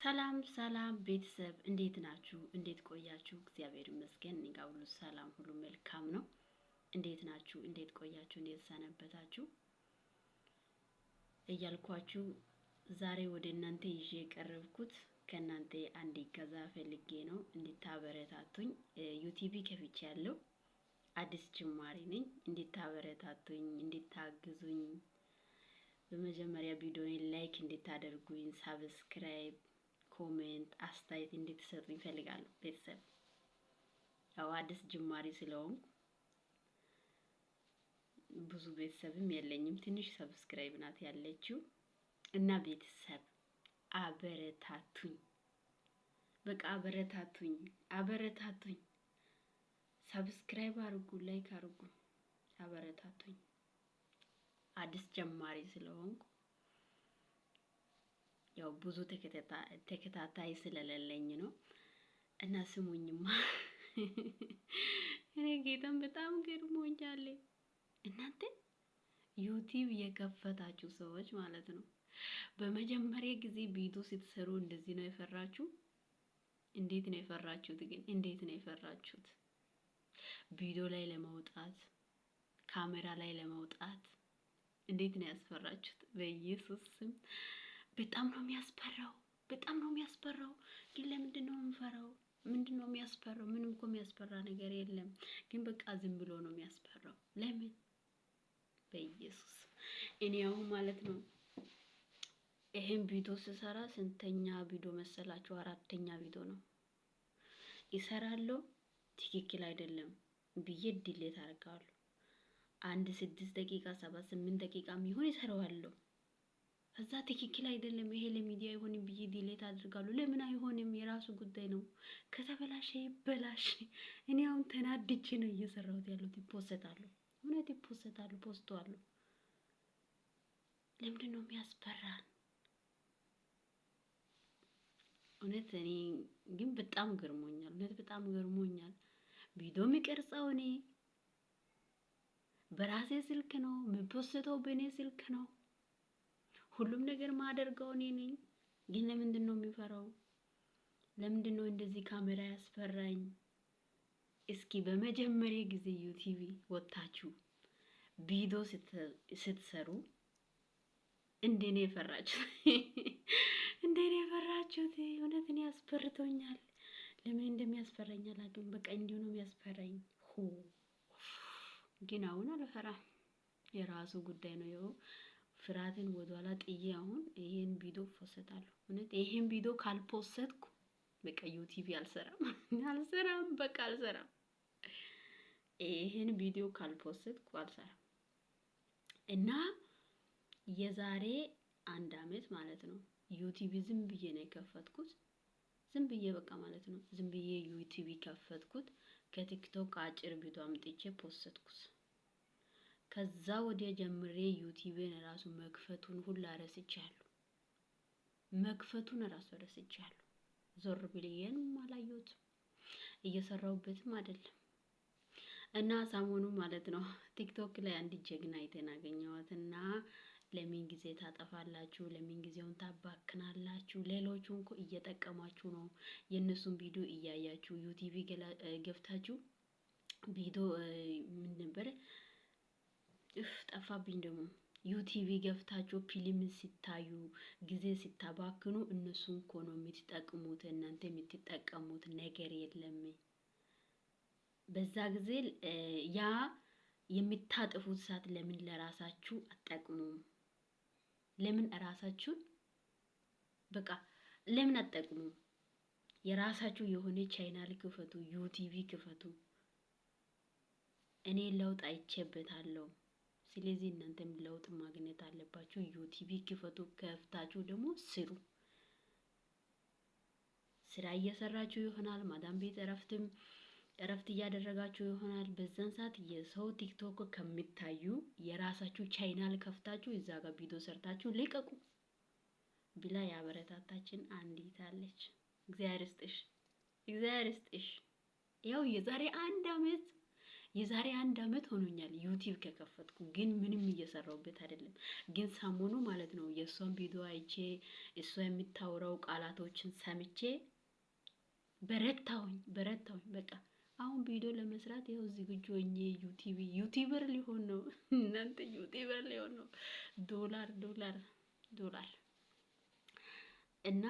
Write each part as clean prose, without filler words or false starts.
ሰላም ሰላም ቤተሰብ እንዴት ናችሁ? እንዴት ቆያችሁ? እግዚአብሔር ይመስገን እኔ ጋር ሁሉ ሰላም፣ ሁሉ መልካም ነው። እንዴት ናችሁ? እንዴት ቆያችሁ? እንዴት ሰነበታችሁ? እያልኳችሁ ዛሬ ወደ እናንተ ይዤ የቀረብኩት ከእናንተ አንድ ገዛ ፈልጌ ነው እንድታበረታቱኝ። ዩቲዩብ ከፍቼ ያለው አዲስ ጅማሬ ነኝ። እንድታበረታቱኝ፣ እንድታግዙኝ በመጀመሪያ ቪዲዮውን ላይክ እንድታደርጉኝ፣ ሳብስክራይብ፣ ኮሜንት፣ አስተያየት እንድትሰጡኝ ፈልጋለሁ። ቤተሰብ ያው አዲስ ጅማሬ ስለሆንኩ ብዙ ቤተሰብም የለኝም፣ ትንሽ ሰብስክራይብ ናት ያለችው እና ቤተሰብ አበረታቱኝ፣ በቃ አበረታቱኝ፣ አበረታቱኝ። ሰብስክራይብ አድርጉ፣ ላይክ አድርጉ፣ አበረታቱኝ። አዲስ ጀማሪ ስለሆንኩ ያው ብዙ ተከታታይ ስለሌለኝ ነው እና ስሙኝማ እኔ ጌታን በጣም ገርሞኛል። እናንተ ዩቲዩብ የከፈታችሁ ሰዎች ማለት ነው በመጀመሪያ ጊዜ ቪዲዮ ስትሰሩ እንደዚህ ነው የፈራችሁ? እንዴት ነው የፈራችሁት? ግን እንዴት ነው የፈራችሁት? ቪዲዮ ላይ ለመውጣት ካሜራ ላይ ለመውጣት እንዴት ነው ያስፈራችሁት? በኢየሱስ ስም በጣም ነው የሚያስፈራው፣ በጣም ነው የሚያስፈራው። ግን ለምንድን ነው የምንፈራው? ምንድን ነው የሚያስፈራው? ምንም እኮ የሚያስፈራ ነገር የለም። ግን በቃ ዝም ብሎ ነው የሚያስፈራው። ለምን? በኢየሱስ እኔ አሁን ማለት ነው ይሄን ቪዲዮ ስሰራ ስንተኛ ቪዲዮ መሰላችሁ? 4ኛ ቪዲዮ ነው ይሰራለሁ። ትክክል አይደለም ብዬ ዲሌት አደርጋለሁ። 6 ደቂቃ 7 8 ደቂቃ የሚሆን ይሰራዋለሁ። ከዛ ትክክል አይደለም ይሄ ለሚዲያ አይሆንም ብዬ ዲሌት አድርጋለሁ። ለምን አይሆንም? የራሱ ጉዳይ ነው። ከተበላሸ ይበላሽ። እኔ አሁን ተናድጄ ነው እየሰራሁት ያለሁት። ይፖስታለሁ፣ እውነት ይፖስታለሁ፣ ፖስቷለሁ። ለምንድን ነው የሚያስፈራን? እውነት እኔ ግን በጣም ገርሞኛል። እውነት በጣም ገርሞኛል። ቪዲዮ የሚቀርጸው እኔ በራሴ ስልክ ነው፣ የምፖስተው በእኔ ስልክ ነው። ሁሉም ነገር ማደርገው እኔ ነኝ። ግን ለምንድን ነው የሚፈራው? ለምንድን ነው እንደዚህ ካሜራ ያስፈራኝ? እስኪ በመጀመሪያ ጊዜ ዩቲዩብ ወጣችሁ ቪዲዮ ስትሰሩ እንደኔ የፈራችሁት እንደኔ የፈራችሁት? እውነት እኔ ያስፈርቶኛል። ለምን እንደሚያስፈራኝ አላውቅም። በቃ እንዲሁ ነው የሚያስፈራኝ። ግን አሁን አልፈራም። የራሱ ጉዳይ ነው። ይኸው ፍርሃትን ወደኋላ ጥዬ አሁን ይሄን ቪዲዮ ፖስታለሁ። እውነት ይሄን ቪዲዮ ካልፖስትኩ በቃ ዩቲዩብ አልሰራም፣ አልሰራም፣ በቃ አልሰራም። ይሄን ቪዲዮ ካልፖስትኩ አልሰራም። እና የዛሬ 1 አመት ማለት ነው ዩቲዩብ ዝም ብዬ ነው የከፈትኩት። ዝም ብዬ በቃ ማለት ነው ዝም ብዬ ዩቲዩብ ከፈትኩት። ከቲክቶክ አጭር ቪዲዮ አምጥቼ ፖስትኩት። ከዛ ወዲያ ጀምሬ ዩቲዩብን ራሱ መክፈቱን ሁሉ ረስቻለሁ። መክፈቱን ራሱ ረስቻለሁ። ዞር ብዬም አላየሁትም፣ እየሰራሁበትም አይደለም። እና ሰሞኑ ማለት ነው ቲክቶክ ላይ አንድ ጀግና አይተን አገኘኋትና ለምን ጊዜ ታጠፋላችሁ? ለምን ጊዜውን ታባክናላችሁ? ሌሎቹን እኮ እየጠቀማችሁ ነው። የነሱን ቪዲዮ እያያችሁ ዩቲዩብ ገብታችሁ ቪዲዮ ምን ነበር ጠፋብኝ ደግሞ ዩቲዩብ ገብታችሁ ፊልም ሲታዩ ጊዜ ሲታባክኑ እነሱን እኮ ነው የምትጠቅሙት። እናንተ የምትጠቀሙት ነገር የለም። በዛ ጊዜ ያ የምታጠፉት ሰዓት ለምን ለራሳችሁ አትጠቅሙም? ለምን ራሳችሁን በቃ ለምን አትጠቅሙም? የራሳችሁ የሆነ ቻናል ክፈቱ፣ ዩቲዩብ ክፈቱ። እኔ ለውጥ አይቼበታለሁ። ስለዚህ እናንተም ለውጥ ማግኘት አለባችሁ። ዩቲዩብ ክፈቱ፣ ከፍታችሁ ደግሞ ስሩ። ስራ እየሰራችሁ ይሆናል። ማዳም ቤት እረፍት እያደረጋችሁ ይሆናል። በዛን ሰዓት የሰው ቲክቶክ ከሚታዩ የራሳችሁ ቻናል ከፍታችሁ እዛ ጋር ቪዲዮ ሰርታችሁ ልቀቁ ብላ ያበረታታችን አንዲት አለች። እግዚአብሔር ይስጥሽ፣ እግዚአብሔር ይስጥሽ። ያው የዛሬ 1 አመት የዛሬ 1 አመት ሆኖኛል ዩቲዩብ ከከፈትኩ፣ ግን ምንም እየሰራሁበት አይደለም። ግን ሰሞኑ ማለት ነው የእሷን ቪዲዮ አይቼ እሷ የምታወራው ቃላቶችን ሰምቼ በረታሁኝ። በቃ አሁን ቪዲዮ ለመስራት ይኸው ዝግጁ ሆኜ ዩቲዩበር ሊሆን ነው። እናንተ ዩቲዩበር ሊሆን ነው። ዶላር እና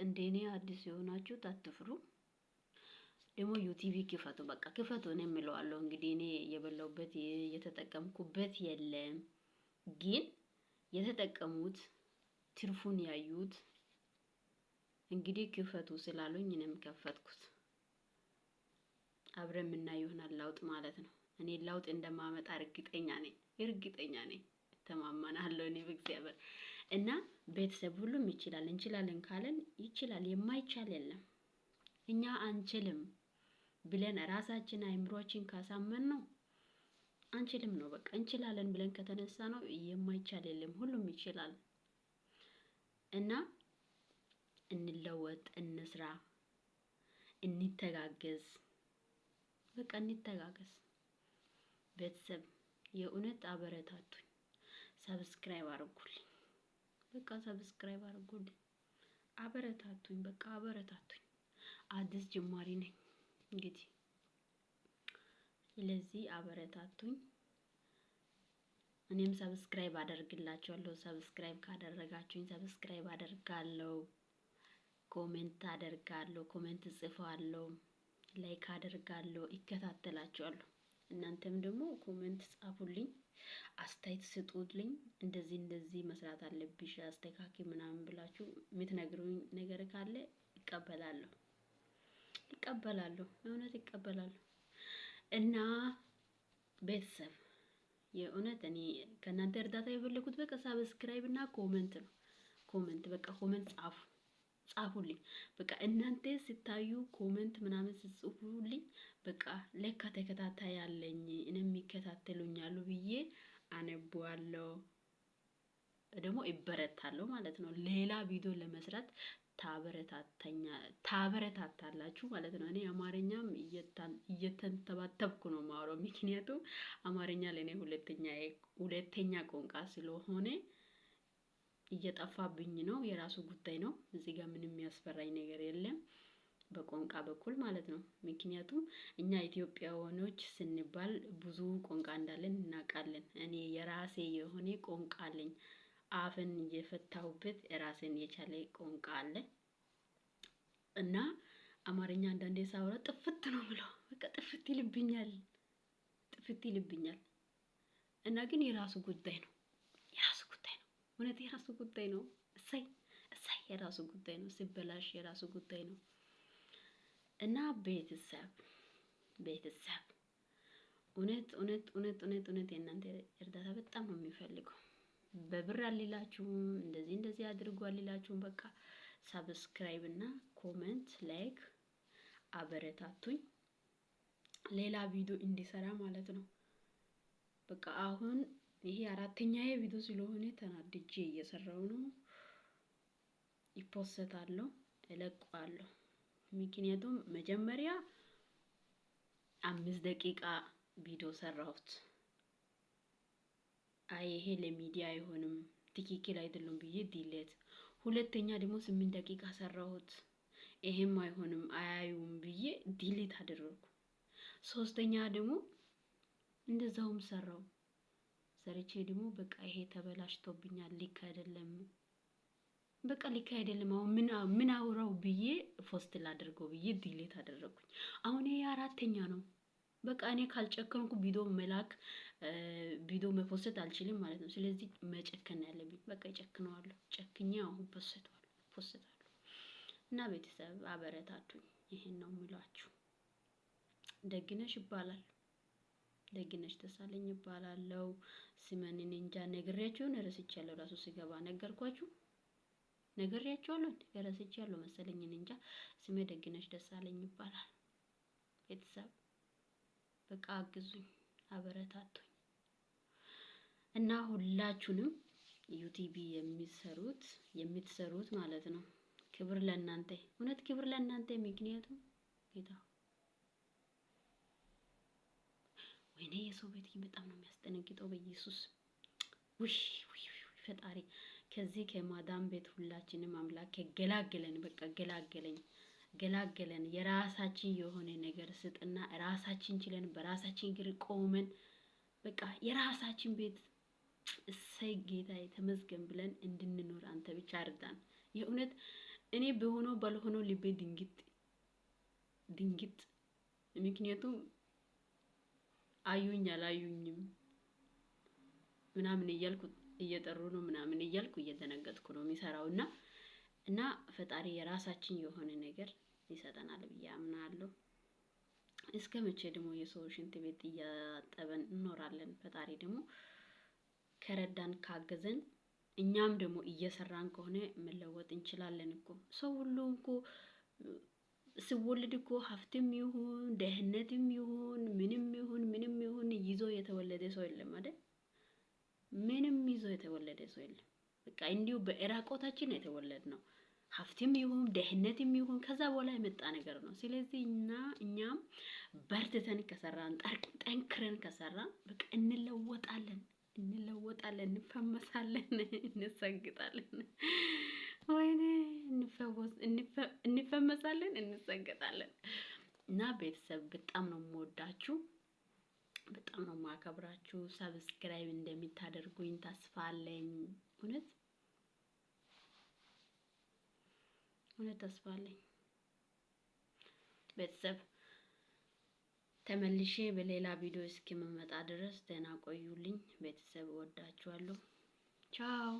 እንደኔ አዲስ የሆናችሁ አትፍሩ። ደግሞ ዩቲዩብ ክፈቱ፣ በቃ ክፈቱ ነው የምለዋለሁ። እንግዲህ እኔ የበላውበት የተጠቀምኩበት የለም፣ ግን የተጠቀሙት ትርፉን ያዩት እንግዲህ ክፈቱ ስላሉኝ እኔም ከፈትኩት። አብረን የምናየው ይሆናል ለውጥ ማለት ነው። እኔ ለውጥ እንደማመጣ እርግጠኛ ነኝ። ተማመናለሁ እኔ በእግዚአብሔር። እና ቤተሰብ ሁሉም ይችላል፣ እንችላለን ካለን ይችላል፣ የማይቻል የለም። እኛ አንችልም ብለን ራሳችን አይምሮአችን ካሳመን ነው አንችልም ነው በቃ። እንችላለን ብለን ከተነሳ ነው የማይቻል የለም፣ ሁሉም ይችላል። እና እንለወጥ፣ እንስራ፣ እንተጋገዝ፣ በቃ እንተጋገዝ። ቤተሰብ የእውነት አበረታቱኝ፣ ሰብስክራይብ አድርጉልኝ፣ በቃ ሰብስክራይብ አድርጉልኝ፣ አበረታቱኝ፣ በቃ አበረታቱኝ። አዲስ ጅማሪ ነኝ እንግዲህ፣ ስለዚህ አበረታቱኝ። እኔም ሰብስክራይብ አደርግላችኋለሁ። ሰብስክራይብ ካደረጋችሁኝ ሰብስክራይብ አደርጋለሁ፣ ኮሜንት አደርጋለሁ፣ ኮሜንት ጽፋለሁ፣ ላይክ አደርጋለሁ፣ ይከታተላችኋለሁ። እናንተም ደግሞ ኮሜንት ጻፉልኝ፣ አስተያየት ስጡልኝ። እንደዚህ መስራት አለብሽ አስተካክል ምናምን ብላችሁ የምትነግሩኝ ነገር ካለ እቀበላለሁ፣ እውነት እቀበላለሁ። እና ቤተሰብ የእውነት እኔ ከእናንተ እርዳታ የፈለኩት በቃ ሰብስክራይብ እና ኮሜንት ነው። በቃ ኮሜንት ጻፉልኝ። በቃ እናንተ ስታዩ ኮሜንት ምናምን ስትጽፉልኝ በቃ ለካ ተከታታይ ያለኝ እኔም ይከታተሉኛል ብዬ አነባለሁ፣ ደግሞ ይበረታለሁ ማለት ነው። ሌላ ቪዲዮ ለመስራት ታበረታታላችሁ ማለት ነው። እኔ አማርኛም እየተንተባተብኩ ነው የማወራው፣ ምክንያቱም አማርኛ ለኔ ሁለተኛ ቋንቋ ስለሆነ እየጠፋብኝ ነው። የራሱ ጉዳይ ነው። እዚህ ጋር ምንም የሚያስፈራኝ ነገር የለም በቋንቋ በኩል ማለት ነው። ምክንያቱም እኛ ኢትዮጵያውያኖች ስንባል ብዙ ቋንቋ እንዳለን እናውቃለን። እኔ የራሴ የሆነ ቋንቋ አለኝ። አፍን የፈታሁበት ራሴን የቻለ ቋንቋ አለ። እና አማርኛ አንዳንዴ ሳወራ ጥፍት ነው ብለው በቃ ጥፍት ይልብኛል። እና ግን የራሱ ጉዳይ ነው። እውነት የራሱ ጉዳይ ነው። እሰይ የራሱ ጉዳይ ነው። ሲበላሽ የራሱ ጉዳይ ነው። እና ቤተሰብ እውነት የእናንተ እርዳታ በጣም ነው የሚፈልገው። በብር አልላችሁም፣ እንደዚህ አድርጉ አልላችሁም። በቃ ሰብስክራይብ እና ኮሜንት ላይክ አበረታቱኝ፣ ሌላ ቪዲዮ እንዲሰራ ማለት ነው። በቃ አሁን ይሄ 4ኛዬ ቪዲዮ ስለሆነ ተናድጄ እየሰራው ነው። ይፖስታለሁ፣ እለቀዋለሁ። ምክንያቱም መጀመሪያ 5 ደቂቃ ቪዲዮ ሰራሁት። አይ ይሄ ለሚዲያ አይሆንም ትክክል አይደለም ብዬ ዲሌት። ሁለተኛ ደግሞ 8 ደቂቃ ሰራሁት። ይሄም አይሆንም አያዩም ብዬ ዲሌት አደረኩ። ሶስተኛ ደግሞ እንደዛውም ሰራው። ሰርቼ ደግሞ በቃ ይሄ ተበላሽቶብኛል፣ ልክ አይደለም፣ በቃ ልክ አይደለም፣ አሁን ምን አውራው ብዬ ፖስት ላድርገው ብዬ ዲሌት አደረኩኝ። አሁን ይሄ 4ኛ ነው። በቃ እኔ ካልጨከንኩ ቪዲዮ መፖስት አልችልም ማለት ነው። ስለዚህ መጨከን ያለብኝ በቃ ጨክነዋለሁ። ጨክኜ አሁን ፖስታለሁ። እና ቤተሰብ አበረታቱኝ። ይሄን ነው የምላችሁ። ደግነሽ ይባላል። ደግነሽ ተሳለኝ ይባላል። ስመንን እንጃ ነግሬያችሁ ረስቻለሁ። ራሱ ሲገባ ነግሬያችኋለሁ ረስቻለሁ መሰለኝ። እንጃ ስሜ ደግነሽ ደሳለኝ ይባላል። ቤተሰብ በቃ አግዙኝ፣ አበረታቱኝ። እና ሁላችሁንም ዩቲዩብ የምትሰሩት ማለት ነው፣ ክብር ለእናንተ፣ እውነት ክብር ለእናንተ። ምክንያቱም ጌታ ወይኔ የሰው ቤት በጣም ነው የሚያስጠነግጠው። በኢየሱስ ውይ ፈጣሪ ከዚህ ከማዳም ቤት ሁላችንም አምላክ ገላገለን። በቃ ገላገለን። የራሳችን የሆነ ነገር ስጥና ራሳችን ችለን በራሳችን እግር ቆመን በቃ የራሳችን ቤት እሰይ ጌታ የተመስገን ብለን እንድንኖር አንተ ብቻ እርዳን። የእውነት እኔ በሆነው ባልሆነው ልቤ ድንግጥ ምክንያቱም አዩኝ አላዩኝም ምናምን እያልኩ እየጠሩ ነው ምናምን እያልኩ እየተነገጥኩ ነው የሚሰራውና እና ፈጣሪ የራሳችን የሆነ ነገር ይሰጠናል ብዬ አምናለሁ። እስከ መቼ ደግሞ የሰው ሽንት ቤት እያጠበን እንኖራለን? ፈጣሪ ደግሞ ከረዳን ካገዘን እኛም ደግሞ እየሰራን ከሆነ መለወጥ እንችላለን እኮ። ሰው ሁሉ እኮ ሲወለድ እኮ ሀብትም ይሁን ደህነትም ይሁን ምንም ይሁን ይዞ የተወለደ ሰው የለም አይደል? ምንም ይዞ የተወለደ ሰው የለም። በቃ እንዲሁ በእራቆታችን የተወለድነው ሀብትም ይሁን ደህነትም ይሁን ከዛ በኋላ የመጣ ነገር ነው። ስለዚህ እኛም በርትተን ከሰራን ጠንክረን ከሰራን በቃ እንለወጣለን፣ እንፈመሳለን፣ እንሰግጣለን። ወይኔ እንፈመሳለን፣ እንሰግጣለን። እና ቤተሰብ በጣም ነው የምወዳችሁ፣ በጣም ነው የማከብራችሁ። ሰብስክራይብ እንደምታደርጉኝ ተስፋ አለኝ። እውነት ተስፋ አለኝ። ቤተሰብ ተመልሼ በሌላ ቪዲዮ እስኪመጣ ድረስ ደህና ቆዩልኝ። ቤተሰብ እወዳችኋለሁ። ቻው